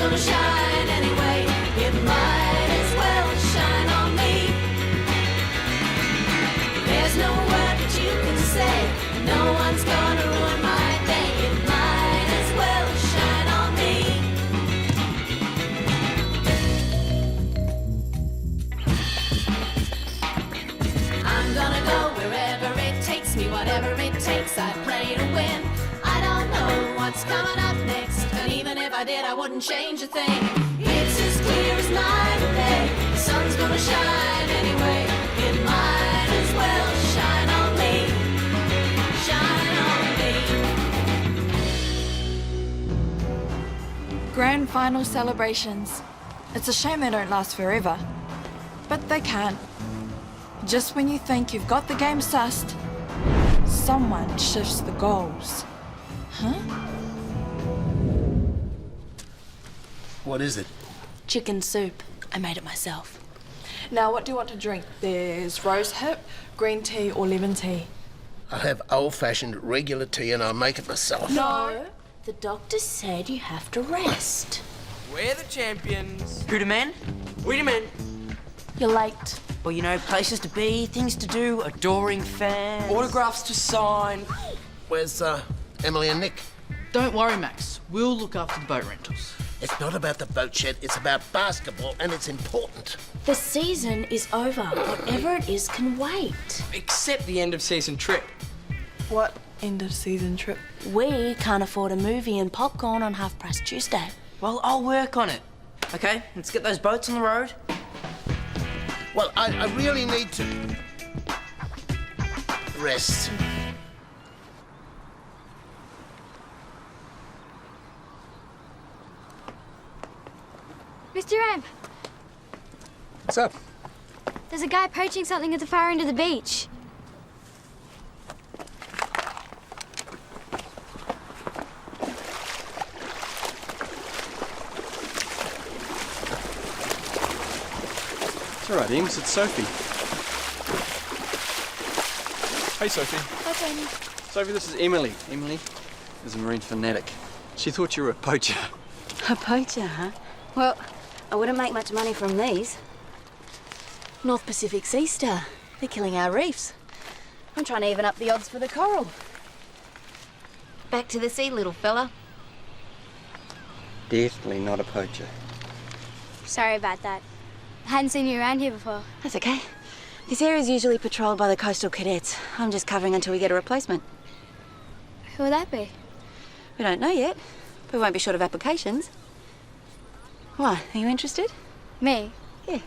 gonna shine anyway. It might as well shine on me. There's no word that you can say. No one's gonna ruin my day. It might as well shine on me. I'm gonna go wherever it takes me, whatever it takes. I play to win. I don't know what's coming up next, and even if I did, I wouldn't change a thing. It's as clear as night and day. The sun's gonna shine anyway. It might as well shine on me. Shine on me. Grand final celebrations. It's a shame they don't last forever. But they can. Just when you think you've got the game sussed, someone shifts the goals. Huh? What is it? Chicken soup. I made it myself. Now, what do you want to drink? There's rose hip, green tea or lemon tea. I'll have old-fashioned regular tea and I'll make it myself. No. The doctor said you have to rest. We're the champions. Who demand? We demand. You're late. Well, you know, places to be, things to do, adoring fans. Autographs to sign. Where's Emily and Nick? Don't worry, Max. We'll look after the boat rentals. It's not about the boat shed, it's about basketball, and it's important. The season is over. Whatever it is can wait. Except the end of season trip. What end of season trip? We can't afford a movie and popcorn on Half Price Tuesday. Well, I'll work on it. Okay, let's get those boats on the road. Well, I really need to rest. Mr. Ramp, What's up? there's a guy poaching something at the far end of the beach. It's all right, Eames. It's Sophie. Hey, Sophie. Hi, Tony. Sophie, this is Emily. Emily is a marine fanatic. She thought you were a poacher. A poacher, huh? Well, I wouldn't make much money from these. North Pacific Sea Star. They're killing our reefs. I'm trying to even up the odds for the coral. Back to the sea, little fella. Definitely not a poacher. Sorry about that. I hadn't seen you around here before. That's okay. This area's usually patrolled by the coastal cadets. I'm just covering until we get a replacement. Who would that be? We don't know yet, but we won't be short of applications. Why, are you interested? Me? Yeah.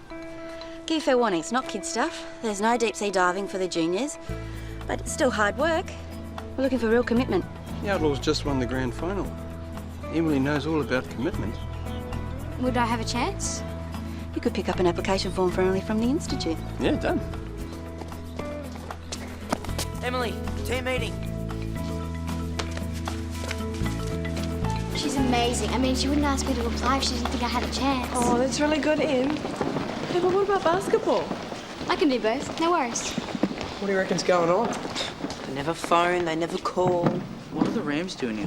Give you fair warning, it's not kid stuff. There's no deep sea diving for the juniors, but it's still hard work. We're looking for real commitment. The Outlaws just won the grand final. Emily knows all about commitment. Would I have a chance? You could pick up an application form for Emily from the Institute. Yeah, done. Emily, team meeting. She's amazing. I mean, she wouldn't ask me to apply if she didn't think I had a chance. Oh, that's really good, Em. Yeah, but what about basketball? I can do both. No worries. What do you reckon's going on? They never phone, they never call. What are the Rams doing here?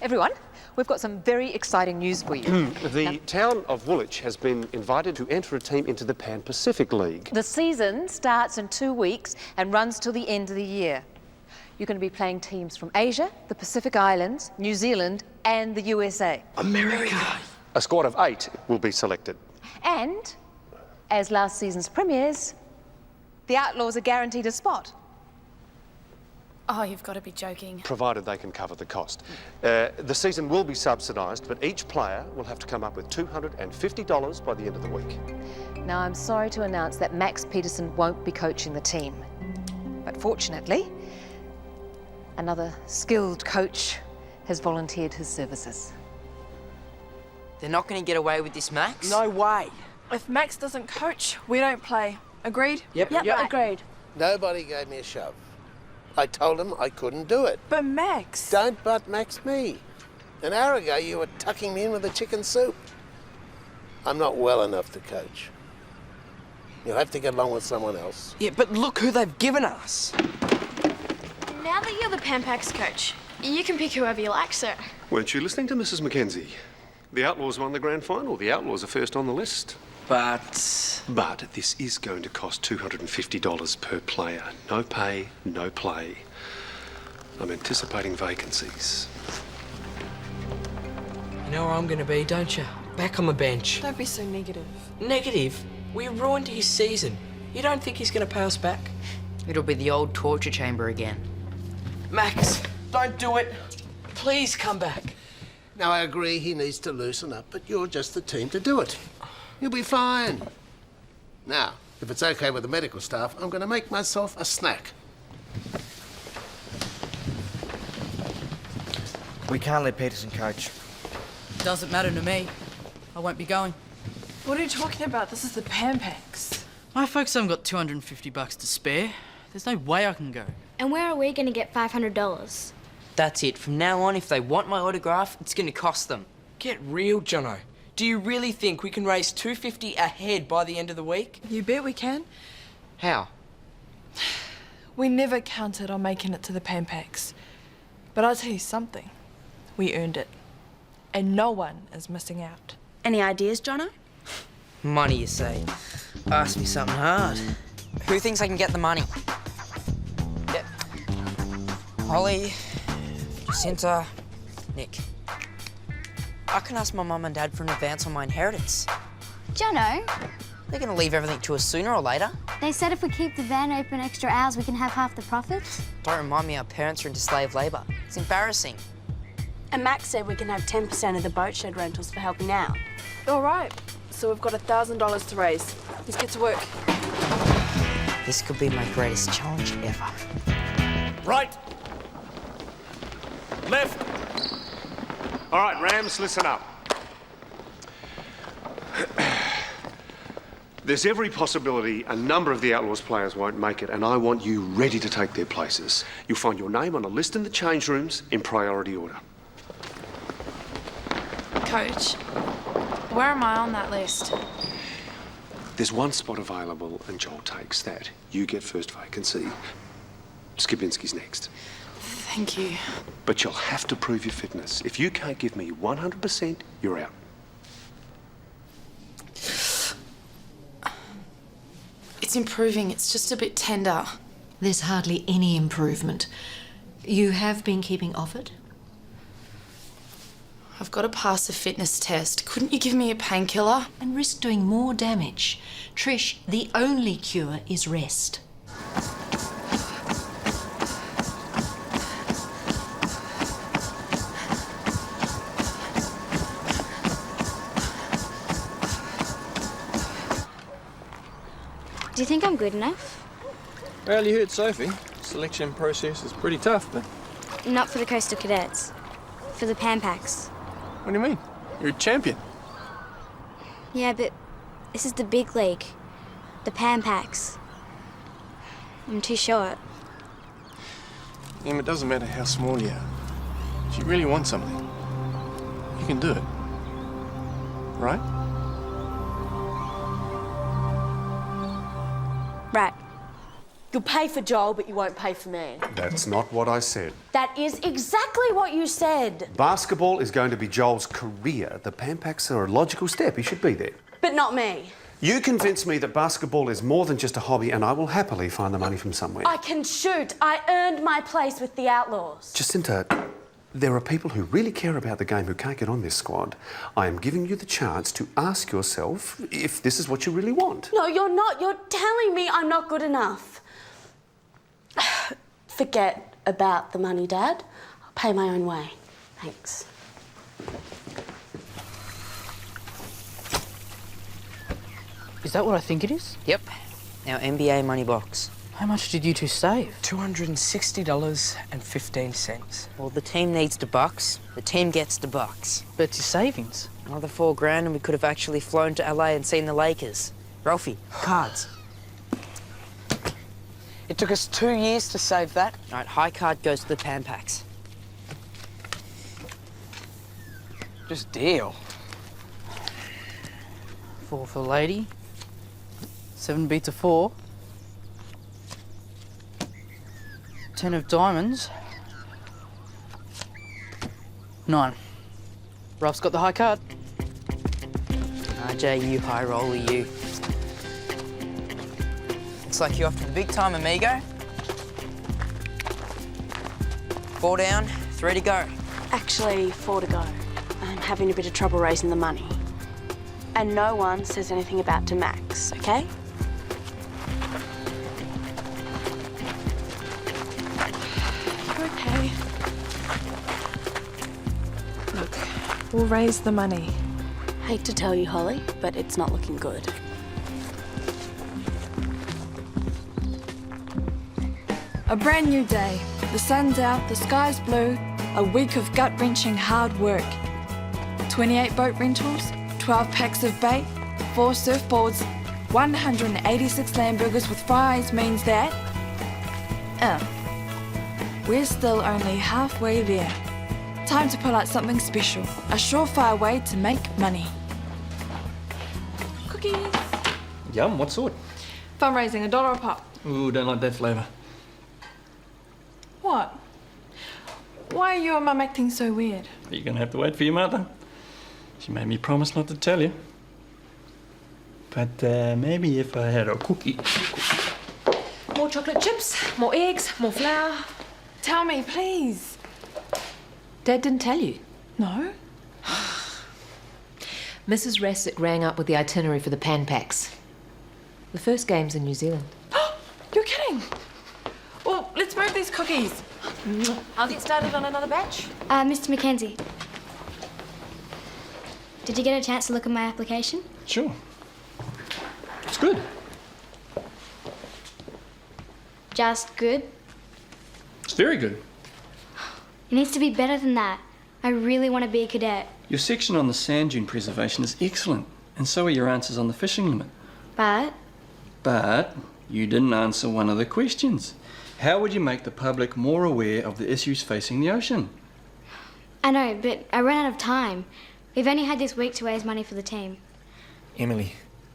Everyone, we've got some very exciting news for you. The town of Woolwich has been invited to enter a team into the Pan-Pacific League. The season starts in 2 weeks and runs till the end of the year. You're going to be playing teams from Asia, the Pacific Islands, New Zealand, and the USA. America! A squad of 8 will be selected. And, as last season's premiers, the Outlaws are guaranteed a spot. Oh, you've got to be joking. Provided they can cover the cost. The season will be subsidised, but each player will have to come up with $250 by the end of the week. Now, I'm sorry to announce that Max Peterson won't be coaching the team. But fortunately, another skilled coach has volunteered his services. They're not going to get away with this, Max? No way. If Max doesn't coach, we don't play. Agreed? Yep. Agreed. Nobody gave me a shove. I told them I couldn't do it. But Max... Don't but Max me. An hour ago, you were tucking me in with the chicken soup. I'm not well enough to coach. You'll have to get along with someone else. Yeah, but look who they've given us. Now that you're the Pan Pac's coach, You can pick whoever you like, sir. Weren't you listening to Mrs. Mackenzie? The Outlaws won the grand final. The Outlaws are first on the list. But this is going to cost $250 per player. No pay, no play. I'm anticipating vacancies. You know where I'm going to be, don't you? Back on the bench. Don't be so negative. Negative? We ruined his season. You don't think he's going to pay us back? It'll be the old torture chamber again. Max, don't do it. Please come back. Now, I agree he needs to loosen up, but you're just the team to do it. You'll be fine. Now, if it's okay with the medical staff, I'm going to make myself a snack. We can't let Peterson coach. Doesn't matter to me. I won't be going. What are you talking about? This is the Pampaks. My folks haven't got $250 to spare. There's no way I can go. And where are we going to get $500? That's it. From now on, if they want my autograph, it's going to cost them. Get real, Jono. Do you really think we can raise $250 ahead by the end of the week? You bet we can. How? We never counted on making it to the Pampaks. But I'll tell you something. We earned it. And no one is missing out. Any ideas, Jono? Money, you say? Ask me something hard. Who thinks I can get the money? Yep. Holly, Jacinta, Nick. I can ask my mum and dad for an advance on my inheritance. Jono, They're going to leave everything to us sooner or later. they said if we keep the van open extra hours, we can have half the profits. Don't remind me our parents are into slave labour. It's embarrassing. And Max said we can have 10% of the boat shed rentals for helping out. All right. So we've got $1,000 to raise. Let's get to work. This could be my greatest challenge ever. Right. Left. All right, Rams, listen up. There's every possibility a number of the Outlaws players won't make it, and I want you ready to take their places. You'll find your name on a list in the change rooms in priority order. Coach, where am I on that list? There's one spot available, and Joel takes that. You get first vacancy. Skibinski's next. Thank you. But you'll have to prove your fitness. If you can't give me 100%, you're out. It's improving. It's just a bit tender. There's hardly any improvement. You have been keeping off it? I've got to pass a fitness test. Couldn't you give me a painkiller? And risk doing more damage. Trish, the only cure is rest. Do you think I'm good enough? Well, you heard Sophie. Selection process is pretty tough, but... Not for the Coastal Cadets. For the Pampaks. What do you mean? You're a champion. Yeah, but this is the big league. The Pampaks. I'm too short. Em, it doesn't matter how small you are. If you really want something, you can do it. Right? Right. You'll pay for Joel, but you won't pay for me. That's not what I said. That is exactly what you said. Basketball is going to be Joel's career. The Pampaks are a logical step. He should be there. But not me. You convince me that basketball is more than just a hobby, and I will happily find the money from somewhere. I can shoot. I earned my place with the Outlaws. Jacinta, there are people who really care about the game who can't get on this squad. I am giving you the chance to ask yourself if this is what you really want. No, you're not. You're telling me I'm not good enough. Forget about the money, Dad. I'll pay my own way. Thanks. Is that what I think it is? Yep. Our NBA money box. How much did you two save? $260.15. Well, the team needs the bucks. The team gets the bucks. But it's your savings. Another $4,000 and we could have actually flown to LA and seen the Lakers. Ralphie, cards. It took us 2 years to save that. All right, high card goes to the Pampaks. Just deal. 4 for the lady. 7 beats a 4. 10 of diamonds. 9. Ralph's got the high card. RJ, you high roller, you. Looks like you're off to the big time, amigo. 4 down, 3 to go. Actually, 4 to go. I'm having a bit of trouble raising the money. And no one says anything about to Max, okay? Okay. Look, we'll raise the money. Hate to tell you, Holly, but it's not looking good. A brand new day. The sun's out, the sky's blue. A week of gut-wrenching hard work. 28 boat rentals, 12 packs of bait, 4 surfboards, 186 lamb burgers with fries means that... we're still only halfway there. Time to pull out something special. A surefire way to make money. Cookies. Yum, what sort? Fundraising, $1 a pop. Ooh, don't like that flavour. What? Why are you and Mum acting so weird? Are you going to have to wait for your mother? She made me promise not to tell you. But maybe if I had a cookie. More chocolate chips, more eggs, more flour. Tell me, please. Dad didn't tell you. No? Mrs. Rassick rang up with the itinerary for the pan packs. The first game's in New Zealand. You're kidding? Well, let's move these cookies. I'll get started on another batch. Mr. Mackenzie. Did you get a chance to look at my application? Sure. It's good. Just good? It's very good. It needs to be better than that. I really want to be a cadet. Your section on the sand dune preservation is excellent, and so are your answers on the fishing limit. But you didn't answer one of the questions. How would you make the public more aware of the issues facing the ocean? I know, but I ran out of time. We've only had this week to raise money for the team. Emily,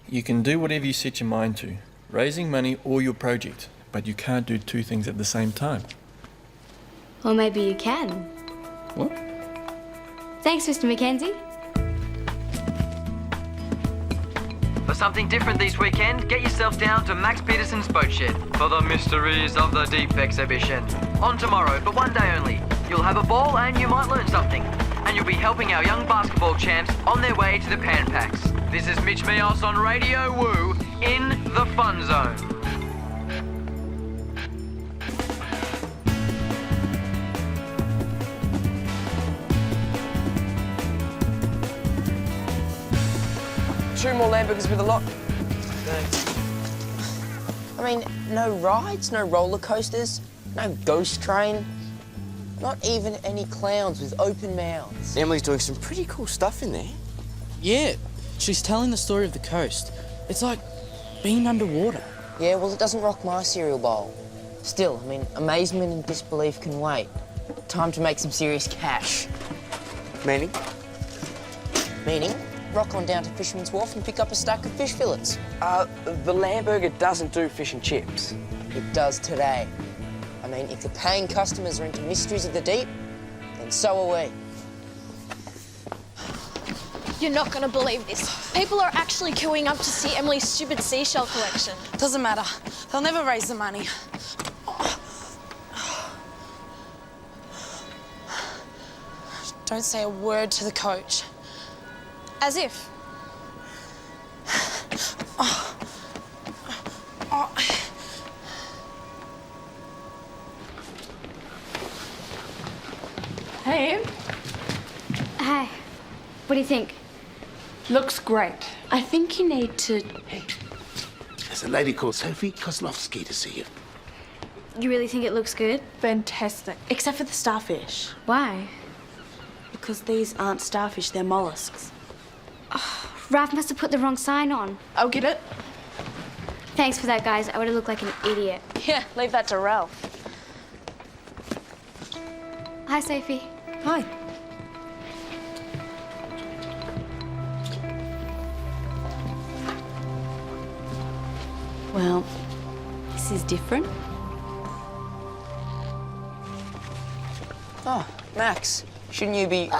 you can do whatever you set your mind to, raising money or your project, but you can't do 2 things at the same time. Or maybe you can. What? Thanks, Mr. Mackenzie. For something different this weekend, get yourself down to Max Peterson's boat shed for the Mysteries of the Deep exhibition. On tomorrow, for 1 day only. You'll have a ball and you might learn something. And you'll be helping our young basketball champs on their way to the Pan Packs. This is Mitch Mios on Radio Woo in the Fun Zone. Two more hamburgers with a lot. I mean, no rides, no roller coasters, no ghost train. Not even any clowns with open mouths. Emily's doing some pretty cool stuff in there. Yeah, she's telling the story of the coast. It's like being underwater. Yeah, well, it doesn't rock my cereal bowl. Still, I mean, amazement and disbelief can wait. Time to make some serious cash. Meaning? Meaning, rock on down to Fisherman's Wharf and pick up a stack of fish fillets. The Lamburger doesn't do fish and chips. It does today. I mean, if the paying customers are into mysteries of the deep, then so are we. You're not going to believe this. People are actually queuing up to see Emily's stupid seashell collection. Doesn't matter. They'll never raise the money. Don't say a word to the coach. As if. Hey, Em. Hi. What do you think? Looks great. I think you need to... There's a lady called Sophie Kozlovsky to see you. You really think it looks good? Fantastic. Except for the starfish. Why? Because these aren't starfish, they're mollusks. Oh, Ralph must have put the wrong sign on. I'll get it. Thanks for that, guys. I would have looked like an idiot. Yeah, leave that to Ralph. Hi, Sophie. Hi. Well, this is different. Oh, Max, Shouldn't you be...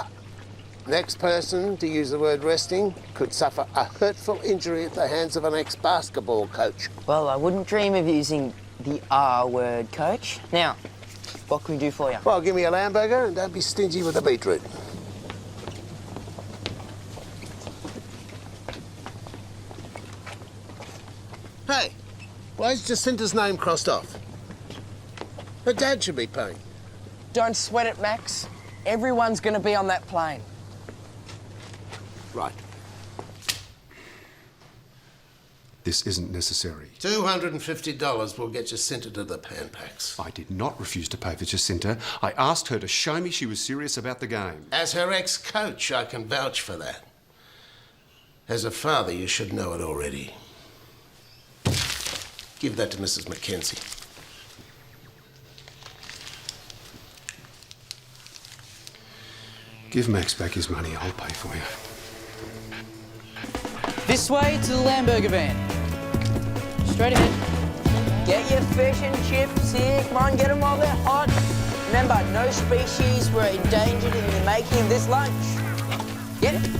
Next person to use the word resting could suffer a hurtful injury at the hands of an ex-basketball coach. Well, I wouldn't dream of using the R word, Coach. Now, what can we do for you? Well, give me a lamb burger and don't be stingy with the beetroot. Hey, why is Jacinta's name crossed off? Her dad should be paying. Don't sweat it, Max. Everyone's going to be on that plane. Right. This isn't necessary. $250 will get Jacinta to the Pan Packs. I did not refuse to pay for Jacinta. I asked her to show me she was serious about the game. As her ex-coach, I can vouch for that. As a father, you should know it already. Give that to Mrs. Mackenzie. Give Max back his money, I'll pay for you. This way to the Lamburger van. Straight ahead. Get your fish and chips here. Come on, get them while they're hot. Remember, no species were endangered in the making of this lunch. Get it?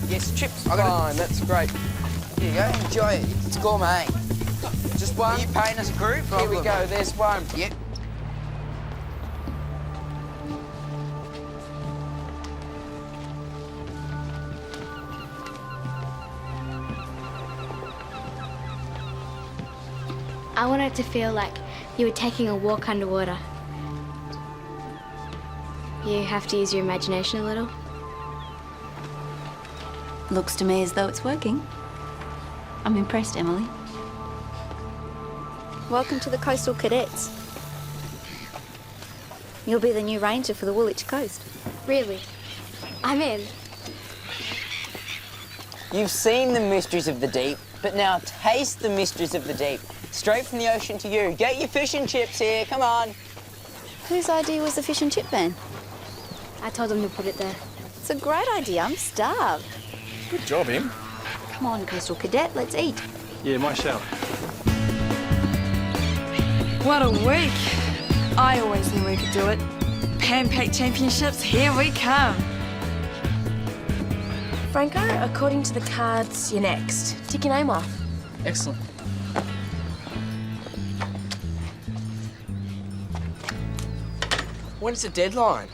Yes, chips. I got it. That's great. Here you go. Enjoy it. It's gourmet. Just one. Are you paying as a group? Here we go. There's one. Yep. I want it to feel like you were taking a walk underwater. You have to use your imagination a little. Looks to me as though it's working. I'm impressed, Emily. Welcome to the Coastal Cadets. You'll be the new ranger for the Woolwich Coast. Really? I'm in. You've seen the mysteries of the deep, but now taste the mysteries of the deep. Straight from the ocean to you. Get your fish and chips here, come on. Whose idea was the fish and chip van? I told them to put it there. It's a great idea. I'm starved. Good job, Em. Come on, Coastal Cadet, let's eat. Yeah, my shout. What a week. I always knew we could do it. Pancake Championships, here we come. Franco, according to the cards, you're next. Tick your name off. Excellent. When's the deadline?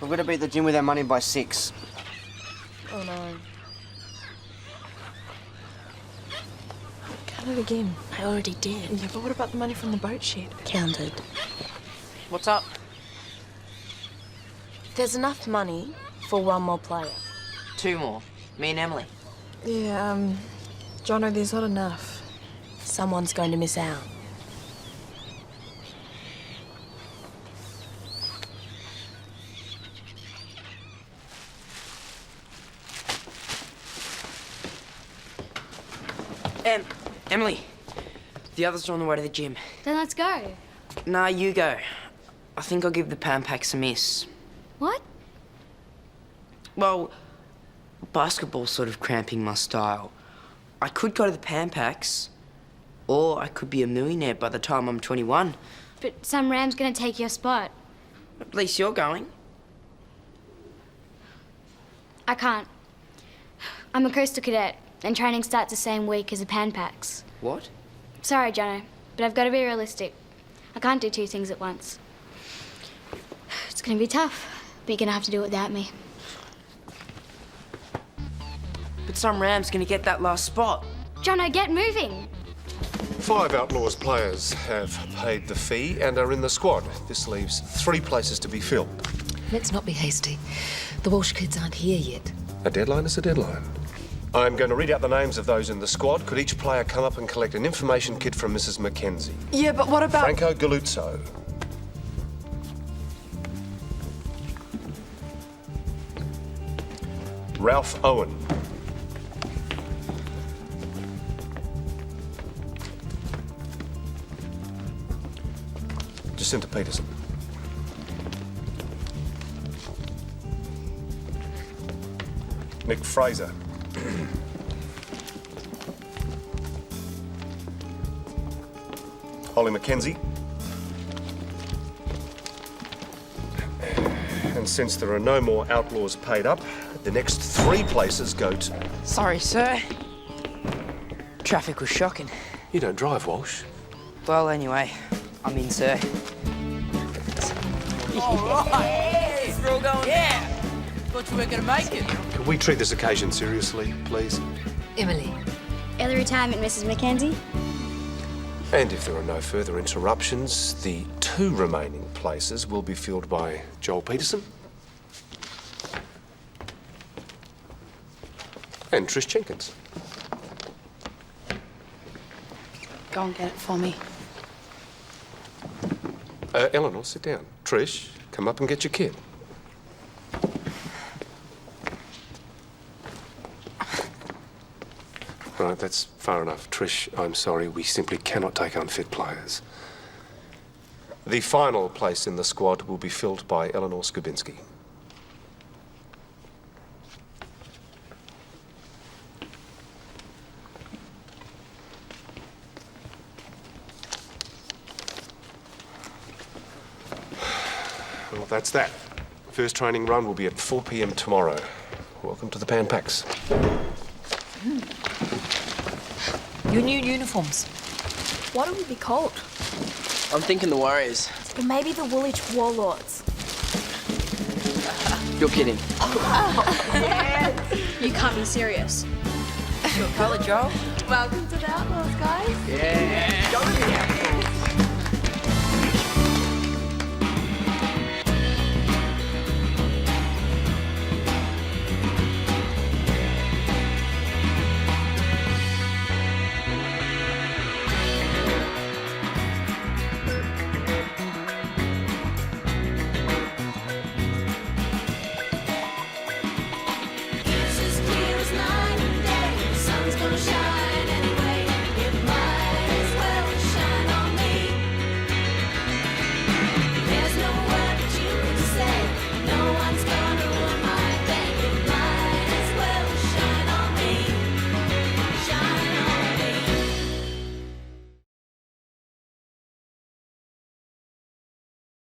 We've got to be at the gym with our money by 6. Oh no. Count it again. I already did. Yeah, but what about the money from the boat shed? Counted. What's up? There's enough money for one more player. 2 more. Me and Emily. Yeah, Jono, there's not enough. Someone's going to miss out. Emily, the others are on the way to the gym. Then let's go. Nah, you go. I think I'll give the Pan Packs a miss. What? Well, basketball's sort of cramping my style. I could go to the Pan Packs, or I could be a millionaire by the time I'm 21. But some ram's gonna take your spot. At least you're going. I can't. I'm a coastal cadet, and training starts the same week as the Pan Packs. What? Sorry, Jono, but I've got to be realistic. I can't do 2 things at once. It's gonna be tough, but you're gonna have to do it without me. But some ram's gonna get that last spot. Jono, get moving! 5 Outlaws players have paid the fee and are in the squad. This leaves 3 places to be filled. Let's not be hasty. The Walsh kids aren't here yet. A deadline is a deadline. I'm going to read out the names of those in the squad. Could each player come up and collect an information kit from Mrs. Mackenzie? Yeah, but what about... Franco Galuzzo. Ralph Owen. Jacinta Peterson. Nick Fraser. Holly Mackenzie. And And since there are no more outlaws paid up, the next 3 places go to... Sorry, sir. Traffic was shocking. You don't drive, Walsh. Well, anyway, I'm in, sir. All right. We're all going. Yeah. Thought you weren't going to make it. Can we treat this occasion seriously, please? Emily. Early retirement, Mrs. Mackenzie. And if there are no further interruptions, the 2 remaining places will be filled by Joel Peterson and Trish Jenkins. Go and get it for me. Eleanor, sit down. Trish, come up and get your kid. Right, that's far enough. Trish, I'm sorry, we simply cannot take unfit players. The final place in the squad will be filled by Eleanor Skubinski. Well, that's that. First training run will be at 4 p.m. tomorrow. Welcome to the Pan Packs. Your new uniforms. What would we be called? I'm thinking the Warriors. Or maybe the Woolwich Warlords. You're kidding. You can't be serious. Your colour, Joel? Welcome to the Outlaws, guys. Yeah.